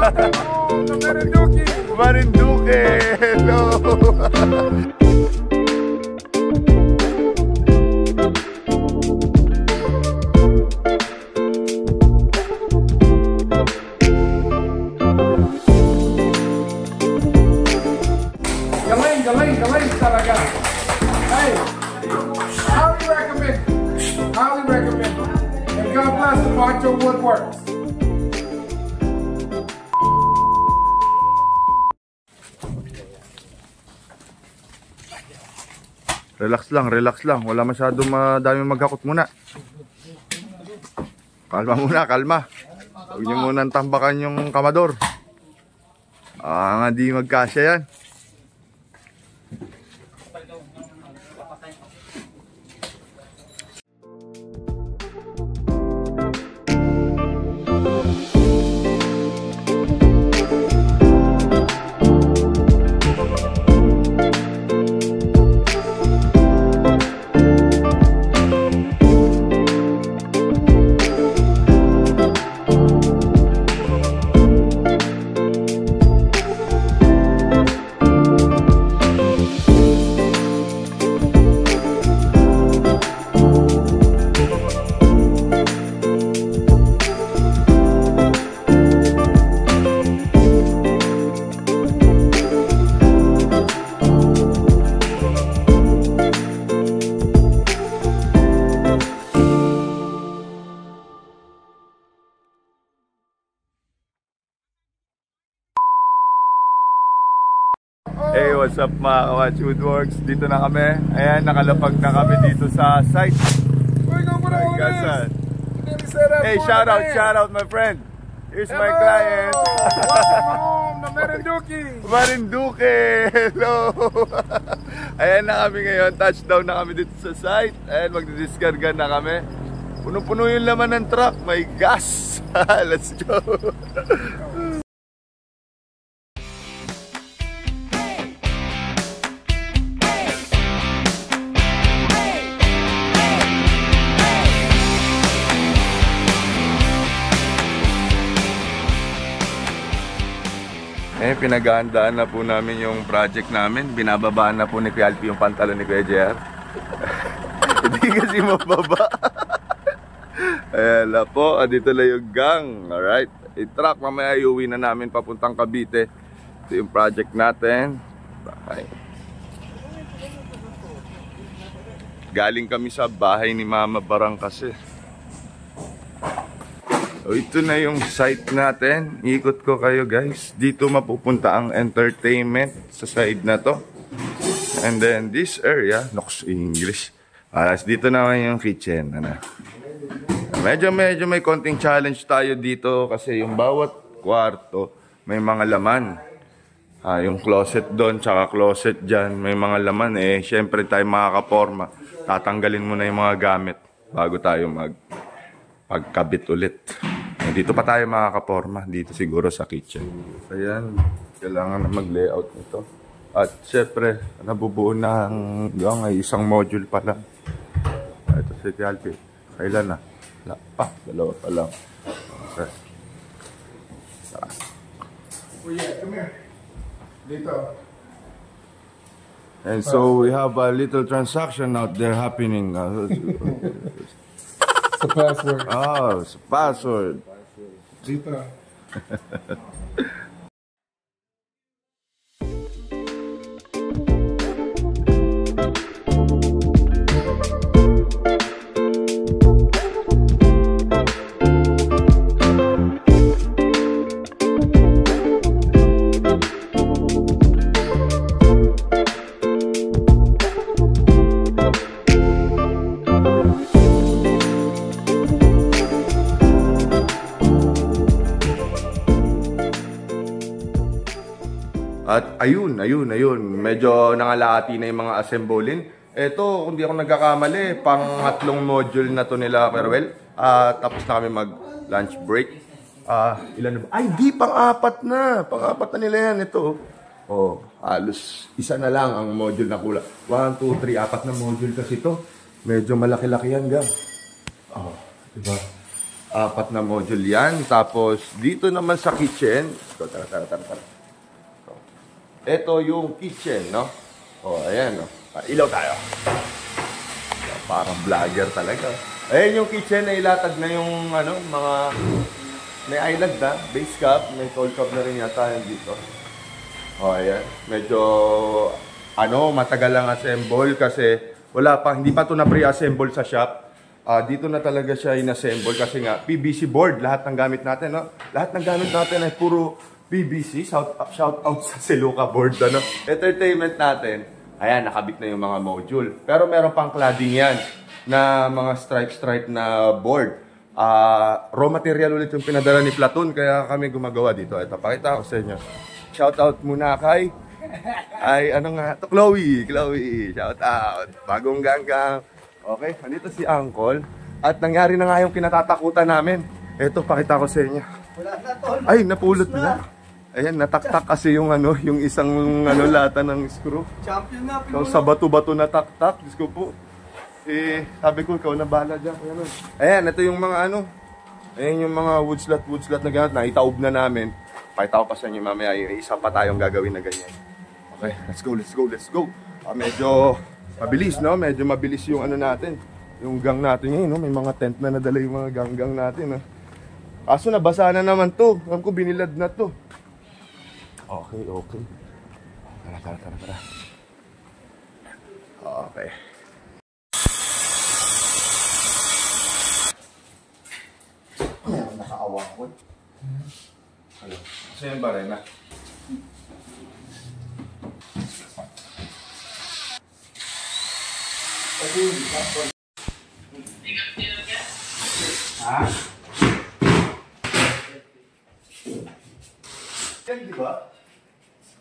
Marinduque! Marinduque! Hello! Galing talaga. Hey, highly recommend. Highly recommend. And God bless the Macho Woodworks. Relax lang. Wala masyadong madaming maghakot muna. Kalma muna, kalma. Huwag nyo munang tambakan yung kamador. Nga di magkasya yan. Hey, what's up mga ka-Watch Woodworks? Dito na kami. Ayan, nakalapag na kami dito sa site. Hey, shout out my friend. Here's my client. Welcome home to Marinduque. Marinduque, hello. Ayan na kami ngayon, touchdown na kami dito sa site. Ayan, magdidiskarga na kami. Puno-puno yung laman ng truck, may gas. Let's go. Pinaghahandaan na po namin yung project namin. Binababaan na po ni Kuya Alpi yung pantalon ni Kuya JR. Hindi kasi mababa. Ayan na po, dito lang yung gang. Alright, i-truck mamaya iuwi na namin papuntang Cavite. Ito yung project natin. Okay. Galing kami sa bahay ni Mama Barang kasi. So, ito na yung site natin. Ikot ko kayo guys. Dito mapupunta ang entertainment sa side na to. And then this area, nox English. Dito naman yung kitchen. Medyo may konting challenge tayo dito kasi yung bawat kwarto may mga laman. Yung closet doon, tsaka closet dyan, may mga laman eh. Syempre tayo makakaporma. Tatanggalin mo na yung mga gamit bago tayo pagkabit ulit. Dito pa tayo makakaporma, dito siguro sa kitchen. Ayan, kailangan na mag-layout nito. At syempre, nabubuo na ay isang module pa lang. Ito si Alpi. Kailan na? Wala pa, dalawa pa lang. Okay. Yeah, come here. Dito. And so we have a little transaction out there happening. It's a password. Oh, it's a password. Dito. At ayun. Medyo nangalahati na yung mga assemblein. Ito, kung di ako nagkakamali, pang-3 module na to nila, Perwell. Tapos na kami mag-lunch break. Ilan na ba? Ay, di, pang-4 na. Pang-4 na nila yan. Ito. Oh, halos isa na lang ang module na kulang. 1, 2, 3, 4 na module kasi to. Medyo malaki-laki yan, ga. Oh, diba? 4 na module yan. Tapos, dito naman sa kitchen. Tara. Ito yung kitchen, no? O, ayan, no? Ilaw tayo. Parang vlogger talaga. Ayan yung kitchen na ilatag na yung, mga... May island na, base cap. May tall cap na rin yata yan dito. O, ayan. Medyo, matagal lang assemble kasi hindi pa ito na pre-assemble sa shop. Dito na talaga siya in-assemble kasi nga, PVC board, lahat ng gamit natin, no? Lahat ng gamit natin ay puro PVC. Shout out sa Siluca board, Entertainment natin, ayan, nakabit na yung mga module. Pero meron pang cladding yan na mga stripe na board. Raw material ulit yung pinadala ni Platon, kaya kami gumagawa dito. Ito, pakita ko sa inyo. Shout out muna kay Chloe, shout out. Bagong ganggang. Okay, nandito si Uncle. At nangyari na nga yung kinatatakutan namin. Ito, pakita ko sa inyo. Ay, napulot na. Ayan, nataktak kasi yung yung isang lata ng screw. Champion na. So, sa bato-bato na taktak. Diyos ko po. Sabi ko, ikaw na bahala dyan. Ayan, ito yung mga ayan yung mga wood slot na ganyan. Naitaob na namin. Pakita ko pa sa inyo mamaya. Isa pa tayong gagawin na ganyan. Okay, let's go. Medyo mabilis, no? Medyo mabilis yung natin. Yung gang natin ngayon, no? May mga tent na nadala yung mga gang natin, no? Kaso nabasa na naman to. Alam ko, binilad na to. Okay. Tara. Okay. Nakaawa ko. Ano? Kasi yung barena. Ha? Yan, di ba?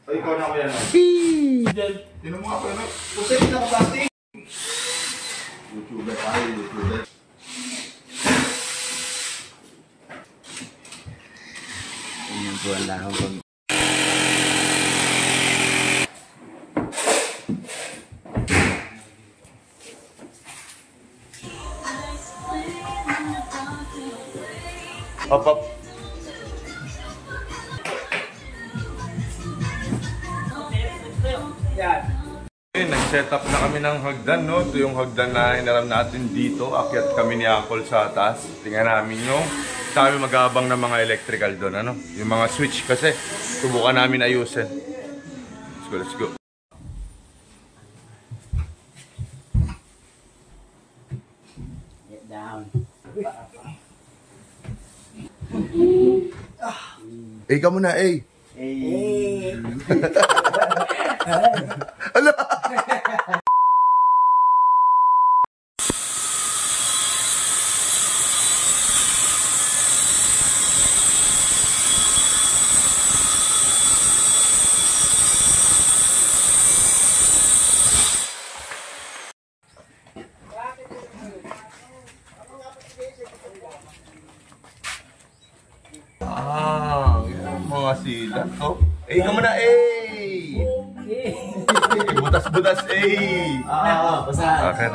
O, ikaw na ako yan. Tinan mo ako yan. Pusay na ako plastic. YouTuber tayo, YouTuber. Yan po ang lahong kong... Up. Nag-set up na kami ng hagdan, no? Ito yung hagdan na hinaram natin dito. Akyat kami ni Uncle sa taas. Tingnan namin yung kami mag-aabang ng mga electrical doon, Yung mga switch kasi. Subukan namin ayusin. Let's go. Get down. Ka muna, Ala! Mga sila. Oh, ka muna, butas-butas, Basta. Okay.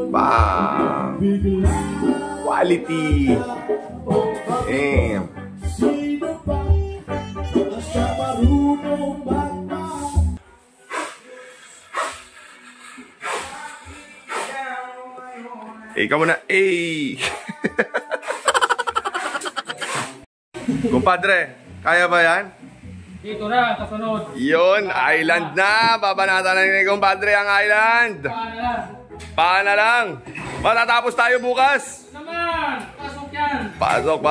Bang! Quality! Ikaw muna, Kumpadre, kaya ba yan? Dito na, kasunod. Yun, island na. Babanatan na ni kumpadre ang island. Paana lang. Matatapos tayo bukas. Naman, pasok yan. Pasok.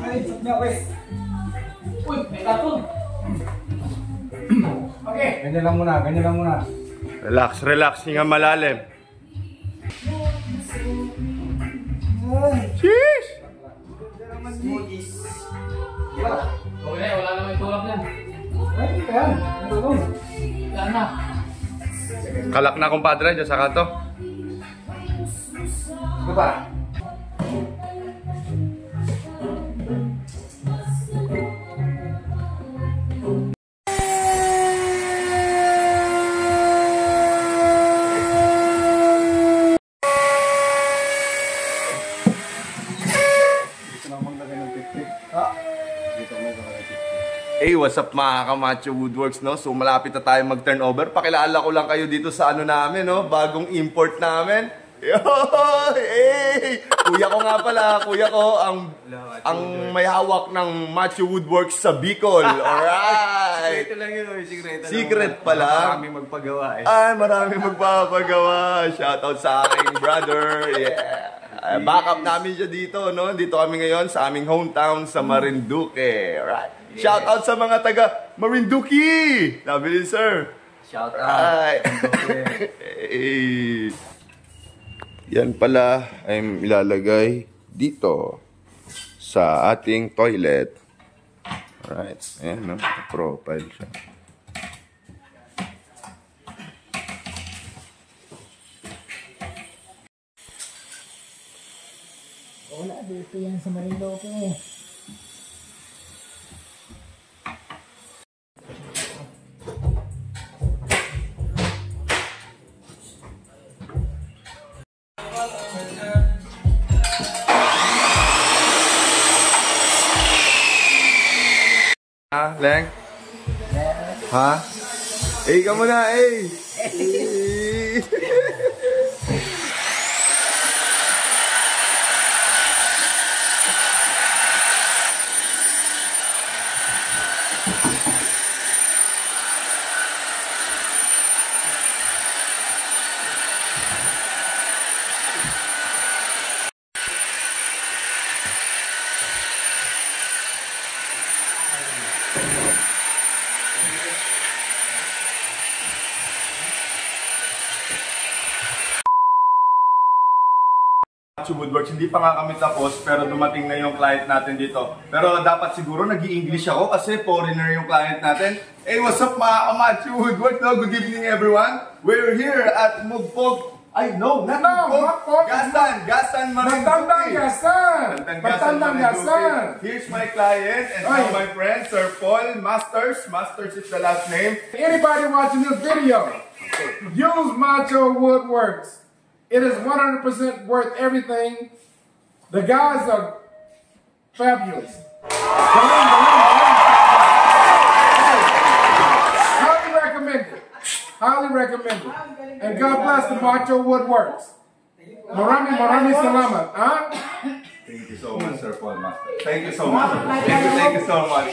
Ay, uy, may katong. Okay. Ganyan lang muna. Relax, hinga malalim. Cheers! Okay, wala naman tulak yan. Ay, yan. Yan na. Kalak na kumpadre, dyan sa kanto. Ito pa. Hey, what's up mga Kamacho Woodworks, no? So malapit na tayo mag-turnover. Pakilala ko lang kayo dito sa ano namin, no? Bagong import namin. Yo! Hey! Kuya ko nga pala, kuya ko ang may hawak ng Macho Woodworks sa Bicol. Alright! Ito lang yun, Secret pala. Marami magpagawa eh. Ay, marami magpapagawa. Shoutout sa aking brother. Yeah. Backup namin siya dito, no? Dito kami ngayon sa aming hometown sa Marinduque. Alright. Yeah. Shoutout sa mga taga Marinduque! Sabi ni sir. Shout out. Alright. Hey. Yan pala ay ilalagay dito sa ating toilet. Alright. Ayan, no? Profile siya. Wala, dito yan sa Marinduque. Ha, Leng? Ha? Ka muna, Woodworks, hindi pa nga kami tapos pero dumating na yung client natin dito. Pero dapat siguro nag-i-English ako kasi foreigner yung client natin. Hey, what's up mga Kamacho Woodworks? No, good evening everyone. We're here at Mugpog. Ay, no, not Mugpog. Gasan Marinduque. Batandang Gasan. Here's my client and my friend, Sir Paul Masters. Masters is the last name. Anybody watching this video, use Macho Woodworks. It is 100% worth everything. The guys are fabulous. Highly recommend it. Highly recommend it. And God bless the Macho Woodworks. Marami salamat. Huh? Thank you so much, Sir Paul Master. Thank you so much. Thank you so much.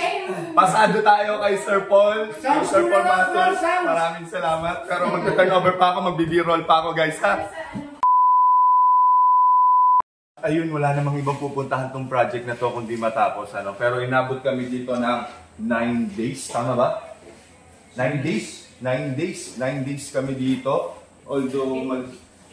Pasado tayo kay Sir Paul. Sir Paul Master, maraming salamat. Pero magta-turnover pa ako, magbibi-roll pa ako, guys, ha? Ayun, wala namang ibang pupuntahan tong project na to kundi matapos, ano. Pero inabot kami dito ng 9 days, tama ba? 9 days? 9 days. 9 days kami dito. Although,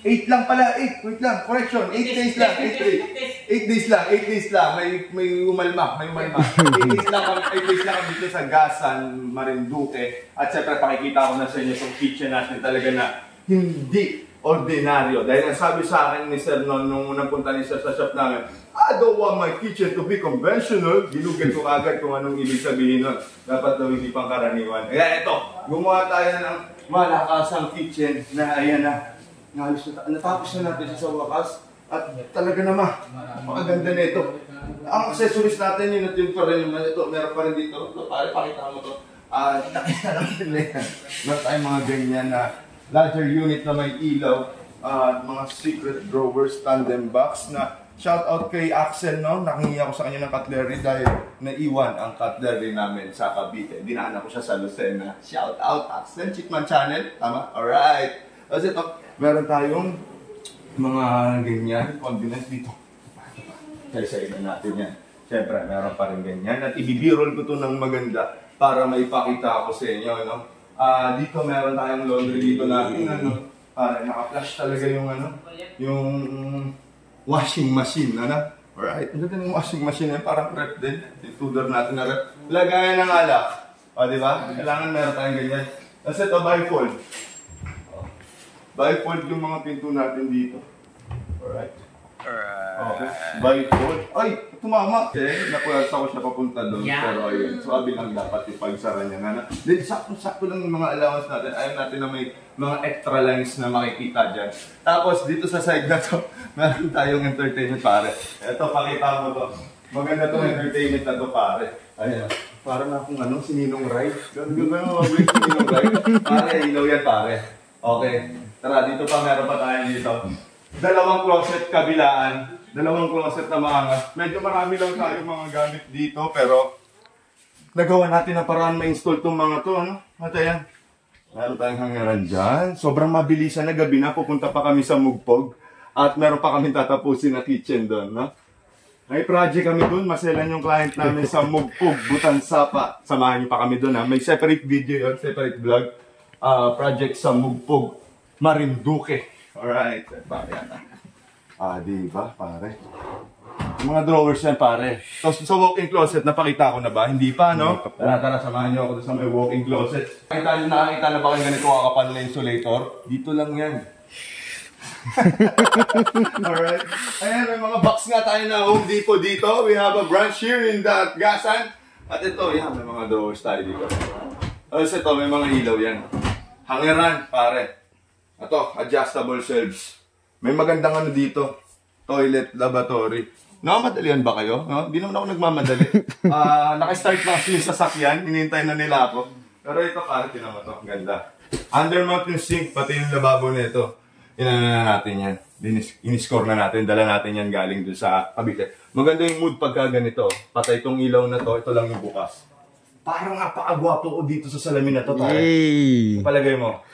8 lang pala, 8. Wait lang, correction. 8 days lang, 8 days lang, 8 days lang. May umalma. 8 days lang kami dito sa Gasan, Marinduque. At syempre, pakikita ko na sa inyo yung kitchen natin talaga na hindi ordinaryo. Dahil ang sabi sa akin ni Sir nung napunta ni Sir sa shop namin, I don't want my kitchen to be conventional. Ginugat ko agad kung anong ibig sabihin nun. Dapat daw hindi pang karaniwan. Kaya ito, gumawa tayo ng malakasang kitchen na ayan na. Natapos na natin sa wakas. At talaga naman, makaganda nito. Ang accessories natin, yun at yun pa rin naman ito. Meron pa rin dito. Pare, pakita mo ito. Nakita natin na yan. Meron tayong mga ganyan na larger unit na may ilaw, mga secret drawers, tandem box na shout out kay Axel, no? Nakingi ako sa kanya ng cutlery dahil naiwan ang cutlery namin sa Cavite. Dinaan ako siya sa Lucena. Shout out Axel, Chitman Channel. Tama? Alright. Kasi ito, meron tayong mga ganyan, condiments dito. Kaysa-inan natin yan. Siyempre, meron pa rin ganyan. At ibibirol ko to ng maganda para maipakita ko sa inyo, no? Dito meron tayong laundry dito natin, ano, naka-flash talaga yung yung washing machine, ano? Alright, ang ganda ng washing machine, parang rep din. Tutudor natin na rep. Lagayan ng alak. O, di ba? Kailangan meron tayong ganyan. Kasi ito, bifold. Bifold yung mga pinto natin dito. Alright. Okay. Bifold. Ay, tumama. Okay, nakulalsa ko siya papunta doon. Yeah. Pero ayun, sabi lang dapat ipagsara niya nga na. Then, sakto lang yung mga allowance natin. Ayaw natin na may mga extra lines na makikita dyan. Tapos, dito sa side na to, meron tayong entertainment pare. Ito, pakita mo to. Maganda tong entertainment na to pare. Ayun. Parang akong si Ninong Rai. Ganun ba yung mabalik si Ninong Rai? Pare, ilaw yan pare. Okay. Tara, dito pa, meron pa tayo dito. Dalawang closet kabilaan. Dalawang closet na maangas. Medyo marami lang tayo mga gamit dito, pero nagawa natin na paraan ma-install itong mga to, At ayan, meron tayong hangaran dyan. Sobrang mabilisan na gabi na, pupunta pa kami sa Mugpog. At meron pa kami tatapusin na kitchen doon, May project kami doon, maselan yung client namin sa Mugpog, Butansapa. Samahan niyo pa kami doon, May separate video yun, separate vlog. Project sa Mugpog, Marinduque. Alright, pare diba, pare? Yung mga drawers yan, pare. Tapos sa walk-in closet, napakita ko na ba? Hindi pa, Tara, samahan niyo ako doon sa may walk-in closet. Nakakita na ba kayo ganito kakapal na insulator? Dito lang yan. Alright. Ayan, may mga box nga tayo na Home Depot dito. We have a branch here in the Gasan. At ito, yan, may mga drawers tayo dito. Tapos ito, may mga ilaw yan. Hangeran, pare. Ito, adjustable shelves. May magandang dito. Toilet, lavatory. Nakamadalian ba kayo? Hindi naman ako nagmamadali. Naka-start na yung sasakyan. Hinintay na nila ako. Pero ito, pare, tinama to. Ganda. Undermount yung sink, pati yung lababo nito. Inano na natin yan. In-score na natin. Dala natin yan galing dun sa Cavite. Maganda yung mood pagka ganito. Patay itong ilaw na to. Ito lang yung bukas. Parang napakagwapo ko dito sa salamin na to. Yay! Palagay mo.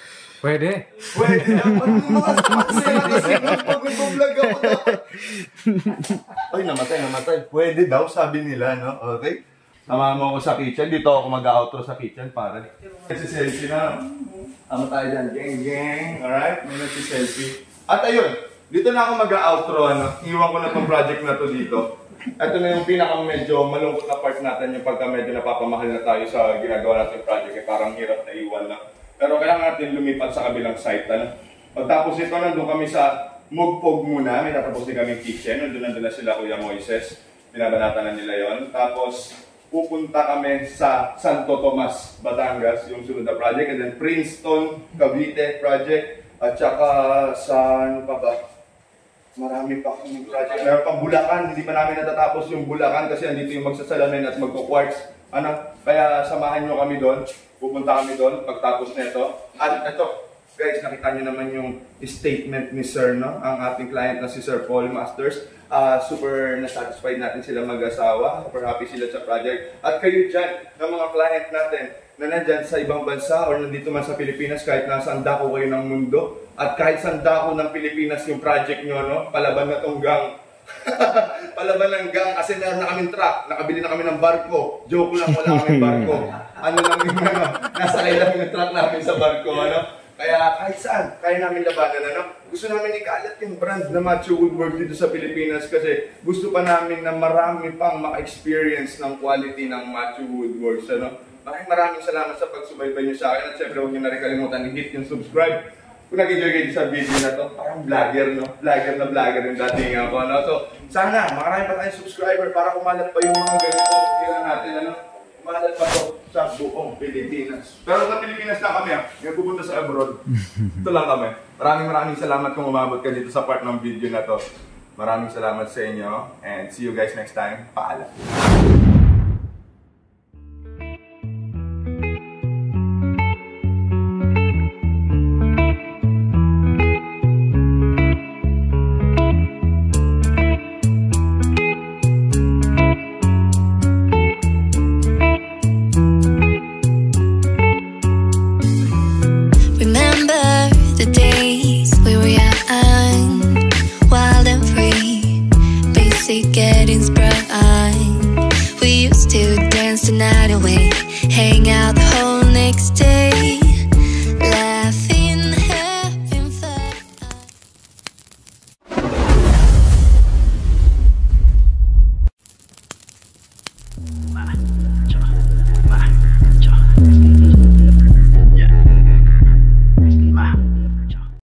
Pwede. Pwede. Mga sponsera kasi pag nag-vlog ako dapat. Ay, namatay. Pwede daw, sabi nila, Okay? Sama mo ako sa kitchen. Dito ako mag-outro sa kitchen, pare. Nagsiselfie na. Tama tayo dyan. Geng. Alright? May nagsiselfie. At ayun, dito na ako mag-outro, Iwan ko na itong project na to dito. Ito na yung medyo malungkot na part natin, yung pagka medyo napapamahal na tayo sa ginagawa natin project. Parang hirap na iwan na. Pero kailangan natin lumipat sa kabilang site. Pagtapos ito, nandun kami sa Mugpog muna. May natapusin kaming kitchen. Nandun na sila Kuya Moises. Binabanatan na nila yon. Tapos, pupunta kami sa Santo Tomas, Batangas, yung sunod na project. And then Princeton, Cavite project. At saka saan pa ba? Marami pa kami project. Meron pang Bulacan. Hindi pa namin natatapos yung Bulacan kasi andito yung magsasalamin at magko-quartz. Kaya samahan nyo kami doon. Pupunta kami doon pagtapos nito. At ito, guys, nakita nyo naman yung statement ni Sir, Ang ating client na si Sir Paul Masters. Super na-satisfied natin sila mag-asawa. Super happy sila sa project. At kayo dyan, ng mga client natin na nandyan sa ibang bansa or nandito man sa Pilipinas, kahit nasaan dako kayo ng mundo, at kahit saan dako ng Pilipinas yung project nyo, palaban na tong gang. Palaban ng gang kasi meron na kaming truck, nakabili na kami ng barko. Joke lang, wala kaming barko. Nasakay lang yung truck namin sa barko, Kaya kahit saan, kaya namin labanan, Gusto namin ikalat yung brand na Macho Woodwork dito sa Pilipinas kasi gusto pa namin na marami pang maka-experience ng quality ng Macho Woodworks, Maraming salamat sa pagsubaybay nyo sa akin at syempre huwag nyo na rin kalimutan i-hit yung subscribe. Kung nag-enjoy kayo sa video na to, parang vlogger, Vlogger yung dating ako, So, sana, makarami pa tayong subscriber para kumalat pa yung mga ganito. Kira natin, Kumalat pa to sa buong Pilipinas. Pero sa Pilipinas na kami, Yung pupunta sa abroad. Ito lang kami. Maraming salamat kung umabot ka dito sa part ng video na to. Maraming salamat sa inyo. And see you guys next time. Paalam. Getting sprung. We used to dance the night away, hang out the whole next day.